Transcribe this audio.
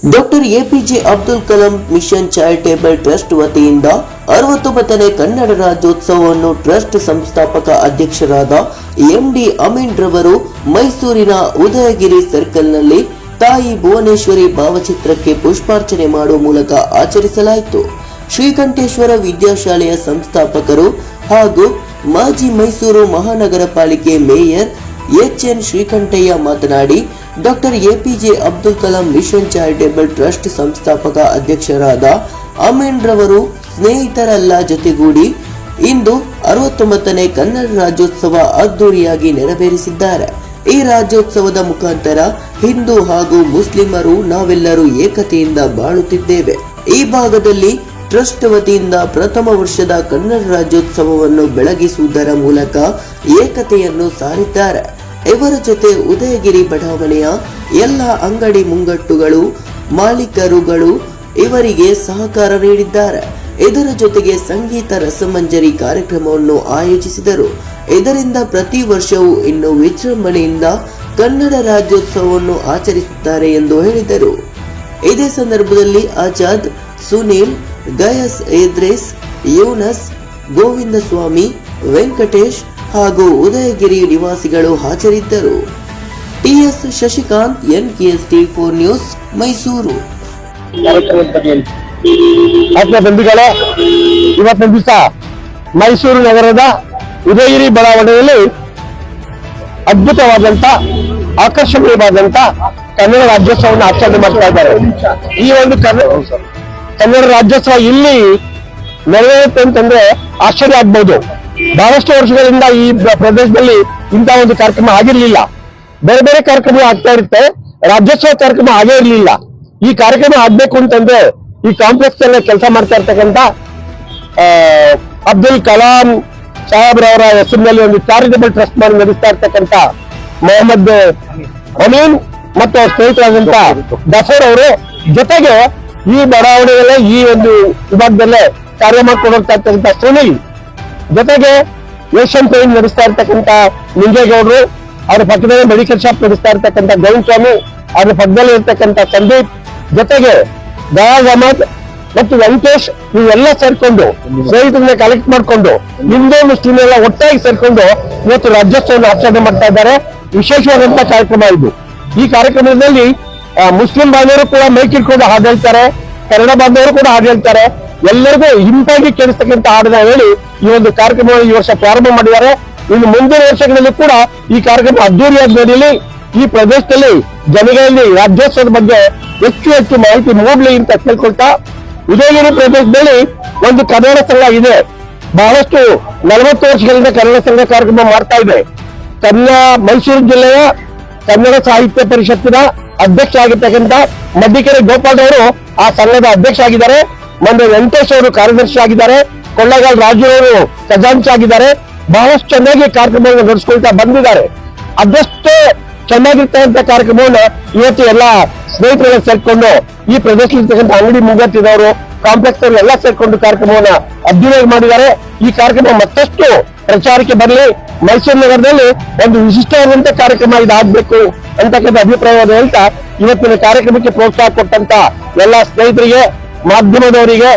Doctor APJ Abdul Kalam mission charitable trust ವತಿಯಿಂದ 69ನೇ ಕನ್ನಡ ರಾಜ್ಯೋತ್ಸವವನ್ನು ಟ್ರಸ್ಟ್ ಸಂಸ್ಥಾಪಕ ಅಧ್ಯಕ್ಷರಾದ ಎಂಡಿ ಅಮೀನ್ ರವರು ಮೈಸೂರಿನ ಉದಯಗಿರಿ ಸರ್ಕಲ್ನಲ್ಲಿ ತಾಯಿ ಭುವನೇಶ್ವರಿ ಭಾವಚಿತ್ರಕ್ಕೆ ಪುಷ್ಪಾರ್ಚನೆ ಮಾಡುವ ಮೂಲಕ ಆಚರಿಸಲಾಯಿತು. ಶ್ರೀಕಂಠೇಶ್ವರ ವಿದ್ಯಾಶಾಲೆಯ ಸಂಸ್ಥಾಪಕರು ಹಾಗೂ ಮಾಜಿ ಮೈಸೂರು ಮಹಾನಗರ ಪಾಲಿಕೆ ಮೇಯರ್ ಎಚ್ಎನ್ ಶ್ರೀಕಂಠಯ್ಯ ಮಾತನಾಡಿ, doctor APJ Abdul Kalam mission charitable trust ಸಂಸ್ಥಾಪಕ ಅಧ್ಯಕ್ಷರಾದ ಅಮೀನ್ ರವರು ಸ್ನೇಹಿತರೆಲ್ಲ ಜೊತೆಗೂಡಿ ಇಂದು 69ನೇ ಕನ್ನಡ ರಾಜ್ಯೋತ್ಸವ ಅದ್ದೂರಿಯಾಗಿ ನೆರವೇರಿಸಿದ್ದಾರೆ. ಈ ರಾಜ್ಯೋತ್ಸವದ ಮುಖಾಂತರ ಹಿಂದೂ ಹಾಗೂ ಮುಸ್ಲಿಮರು ನಾವೆಲ್ಲರೂ ಏಕತೆಯಿಂದ ಬಾಳುತ್ತಿದ್ದೇವೆ. ಈ ಭಾಗದಲ್ಲಿ ಟ್ರಸ್ಟ್ ವತಿಯಿಂದ ಪ್ರಥಮ ವರ್ಷದ ಕನ್ನಡ ರಾಜ್ಯೋತ್ಸವವನ್ನು ಬೆಳಗಿಸುವುದರ ಮೂಲಕ ಏಕತೆಯನ್ನು ಸಾರಿದ್ದಾರೆ. ಇವರ ಜೊತೆ ಉದಯಗಿರಿ ಬಡಾವಣೆಯ ಎಲ್ಲ ಅಂಗಡಿ ಮುಂಗಟ್ಟುಗಳು ಮಾಲೀಕರುಗಳು ಇವರಿಗೆ ಸಹಕಾರ ನೀಡಿದ್ದಾರೆ. ಇದರ ಜೊತೆಗೆ ಸಂಗೀತ ರಸಮಂಜರಿ ಕಾರ್ಯಕ್ರಮವನ್ನು ಆಯೋಜಿಸಿದರು. ಇದರಿಂದ ಪ್ರತಿ ವರ್ಷವೂ ಇನ್ನು ವಿಜೃಂಭಣೆಯಿಂದ ಕನ್ನಡ ರಾಜ್ಯೋತ್ಸವವನ್ನು ಆಚರಿಸುತ್ತಾರೆ ಎಂದು ಹೇಳಿದರು. ಇದೇ ಸಂದರ್ಭದಲ್ಲಿ ಆಜಾದ್, ಸುನೀಲ್, ಗಯಸ್, ಇದ್ರಿಸ್, ಯೂನಸ್, ಗೋವಿಂದ ಸ್ವಾಮಿ, ವೆಂಕಟೇಶ್ ಹಾಗೂ ಉದಯಗಿರಿ ನಿವಾಸಿಗಳು ಹಾಜರಿದ್ದರು. TS Shashikant, NKST4 news, Mysuru. ಬಂಧುಗಳೇ, ಇವತ್ತಿನ ದಿವಸ ಮೈಸೂರು ನಗರದ ಉದಯಗಿರಿ ಬಡಾವಣೆಯಲ್ಲಿ ಅದ್ಭುತವಾದಂತ ಆಕರ್ಷಣೀಯವಾದಂತ ಕನ್ನಡ ರಾಜ್ಯೋತ್ಸವವನ್ನು ಆಚರಣೆ ಮಾಡ್ತಾ ಇದ್ದಾರೆ. ಈ ಒಂದು ಕನ್ನಡ ರಾಜ್ಯೋತ್ಸವ ಇಲ್ಲಿ ನೆರವೇರುತ್ತೆ ಅಂತಂದ್ರೆ ಆಶ್ಚರ್ಯ ಆಗ್ಬಹುದು. ಬಹಳಷ್ಟು ವರ್ಷಗಳಿಂದ ಈ ಪ್ರದೇಶದಲ್ಲಿ ಇಂತಹ ಒಂದು ಕಾರ್ಯಕ್ರಮ ಆಗಿರ್ಲಿಲ್ಲ. ಬೇರೆ ಬೇರೆ ಕಾರ್ಯಕ್ರಮ ಆಗ್ತಾ ಇರುತ್ತೆ, ರಾಜ್ಯೋತ್ಸವ ಕಾರ್ಯಕ್ರಮ ಆಗೇ ಇರಲಿಲ್ಲ. ಈ ಕಾರ್ಯಕ್ರಮ ಆಗ್ಬೇಕು ಅಂತಂದ್ರೆ ಈ ಕಾಂಪ್ಲೆಕ್ಸ್ ಅಲ್ಲೇ ಕೆಲಸ ಮಾಡ್ತಾ ಇರ್ತಕ್ಕಂಥ ಅಬ್ದುಲ್ ಕಲಾಂ ಸಾಹೇಬ್ರವರ ಹೆಸರಿನಲ್ಲಿ ಒಂದು ಚಾರಿಟೇಬಲ್ ಟ್ರಸ್ಟ್ ಮಾಡಿ ನಡೆಸ್ತಾ ಇರ್ತಕ್ಕಂಥ ಮೊಹಮ್ಮದ್ ಅಮೀನ್ ಮತ್ತು ಅವ್ರ ಸ್ನೇಹಿತರಾದಂತ ಗಫೂರ್ ಅವರು ಜೊತೆಗೆ ಈ ಬಡಾವಣೆಯಲ್ಲೇ ಈ ಒಂದು ವಿಭಾಗದಲ್ಲೇ ಕಾರ್ಯ ಮಾಡ್ಕೊಂಡು ಹೋಗ್ತಾ ಇರ್ತಕ್ಕಂಥ ಸುನೀಲ್, ಜೊತೆಗೆ ಏಷ್ಯನ್ ಪೇಂಟ್ ನಡೆಸ್ತಾ ಇರ್ತಕ್ಕಂಥ ನಿಂಗೇಗೌಡರು, ಅವ್ರ ಪಕ್ಕದಲ್ಲಿ ಮೆಡಿಕಲ್ ಶಾಪ್ ನಡೆಸ್ತಾ ಇರ್ತಕ್ಕಂಥ ಗೋವಿಂದ ಸ್ವಾಮಿ, ಅವ್ರ ಪಕ್ಕದಲ್ಲಿ ಇರ್ತಕ್ಕಂಥ ಸಂದೀಪ್, ಜೊತೆಗೆ ದಯಾಜ್ ಅಹಮದ್ ಮತ್ತು ವೆಂಕಟೇಶ್, ಇವೆಲ್ಲ ಸೇರ್ಕೊಂಡು ಸ್ನೇಹಿತರನ್ನ ಕಲೆಕ್ಟ್ ಮಾಡ್ಕೊಂಡು ಹಿಂದೂ ಮುಸ್ಲಿಂ ಎಲ್ಲ ಒಟ್ಟಾಗಿ ಸೇರ್ಕೊಂಡು ಇವತ್ತು ರಾಜ್ಯೋತ್ಸವವನ್ನು ಆಚರಣೆ ಮಾಡ್ತಾ ಇದ್ದಾರೆ. ವಿಶೇಷವಾದಂತಹ ಕಾರ್ಯಕ್ರಮ ಇದು. ಈ ಕಾರ್ಯಕ್ರಮದಲ್ಲಿ ಮುಸ್ಲಿಂ ಬಾಂಧವರು ಕೂಡ ಮೈಕ್ ಇಟ್ಕೊಂಡು ಹಾಡು ಹೇಳ್ತಾರೆ, ಕನ್ನಡ ಬಾಂಧವರು ಕೂಡ ಹಾಡು ಹೇಳ್ತಾರೆ. ಎಲ್ಲರಿಗೂ ಹಿಂಪಾಗಿ ಕೇಳಿಸ್ತಕ್ಕಂಥ ಹಾಡನ್ನ ಹೇಳಿ ಈ ಒಂದು ಕಾರ್ಯಕ್ರಮವನ್ನು ಈ ವರ್ಷ ಪ್ರಾರಂಭ ಮಾಡಿದ್ದಾರೆ. ಇನ್ನು ಮುಂದಿನ ವರ್ಷಗಳಲ್ಲಿ ಕೂಡ ಈ ಕಾರ್ಯಕ್ರಮ ಅದ್ದೂರಿಯಾಗಿ ನಡೆಯಲಿ. ಈ ಪ್ರದೇಶದಲ್ಲಿ ಜನಗಳಲ್ಲಿ ರಾಜ್ಯೋತ್ಸವದ ಬಗ್ಗೆ ಹೆಚ್ಚು ಹೆಚ್ಚು ಮಾಹಿತಿ ಮೂಡಲಿ ಅಂತ ಕೇಳ್ಕೊಳ್ತಾ, ಉದಯಗಿರಿ ಪ್ರದೇಶದಲ್ಲಿ ಒಂದು ಕನ್ನಡ ಸಂಘ ಇದೆ. ಬಹಳಷ್ಟು 40 ವರ್ಷಗಳಿಂದ ಕನ್ನಡ ಸಂಘ ಕಾರ್ಯಕ್ರಮ ಮಾಡ್ತಾ ಇದೆ. ಮೈಸೂರು ಜಿಲ್ಲೆಯ ಕನ್ನಡ ಸಾಹಿತ್ಯ ಪರಿಷತ್ತಿನ ಅಧ್ಯಕ್ಷ ಆಗಿರ್ತಕ್ಕಂಥ ಮಡ್ಡಿಕೆರೆ ಗೋಪಾಲ್ ಅವರು ಆ ಸಂಘದ ಅಧ್ಯಕ್ಷ ಆಗಿದ್ದಾರೆ. ಮೊನ್ನೆ ವೆಂಕಟೇಶ್ ಅವರು ಕಾರ್ಯದರ್ಶಿ ಆಗಿದ್ದಾರೆ. ಕೊಳ್ಳೇಗಾಲ ರಾಜು ಅವರು ಖಜಾಂಚಿ ಆಗಿದ್ದಾರೆ. ಬಹಳಷ್ಟು ಚೆನ್ನಾಗಿ ಕಾರ್ಯಕ್ರಮವನ್ನು ನಡೆಸ್ಕೊಳ್ತಾ ಬಂದಿದ್ದಾರೆ. ಅದಷ್ಟು ಚೆನ್ನಾಗಿರ್ತಕ್ಕಂಥ ಕಾರ್ಯಕ್ರಮವನ್ನು ಇವತ್ತು ಎಲ್ಲ ಸ್ನೇಹಿತರೆಲ್ಲ ಸೇರ್ಕೊಂಡು ಈ ಪ್ರದೇಶದಲ್ಲಿರ್ತಕ್ಕಂಥ ಅಂಗಡಿ ಮುಂಗಟ್ಟಿದವರು ಕಾಂಪ್ಲೆಕ್ಸ್ ಎಲ್ಲ ಸೇರ್ಕೊಂಡು ಕಾರ್ಯಕ್ರಮವನ್ನ ಅದ್ದೂರಿಯಾಗಿ ಮಾಡಿದ್ದಾರೆ. ಈ ಕಾರ್ಯಕ್ರಮ ಮತ್ತಷ್ಟು ಪ್ರಚಾರಕ್ಕೆ ಬರಲಿ. ಮೈಸೂರು ನಗರದಲ್ಲಿ ಒಂದು ವಿಶಿಷ್ಟವಾದಂತ ಕಾರ್ಯಕ್ರಮ ಇದಾಗಬೇಕು ಅಂತಕ್ಕಂಥ ಅಭಿಪ್ರಾಯವನ್ನು ಹೇಳ್ತಾ ಇವತ್ತಿನ ಕಾರ್ಯಕ್ರಮಕ್ಕೆ ಪ್ರೋತ್ಸಾಹ ಕೊಟ್ಟಂತ ಎಲ್ಲ ಸ್ನೇಹಿತರಿಗೆ, ಮಾಧ್ಯಮದವರಿಗೆ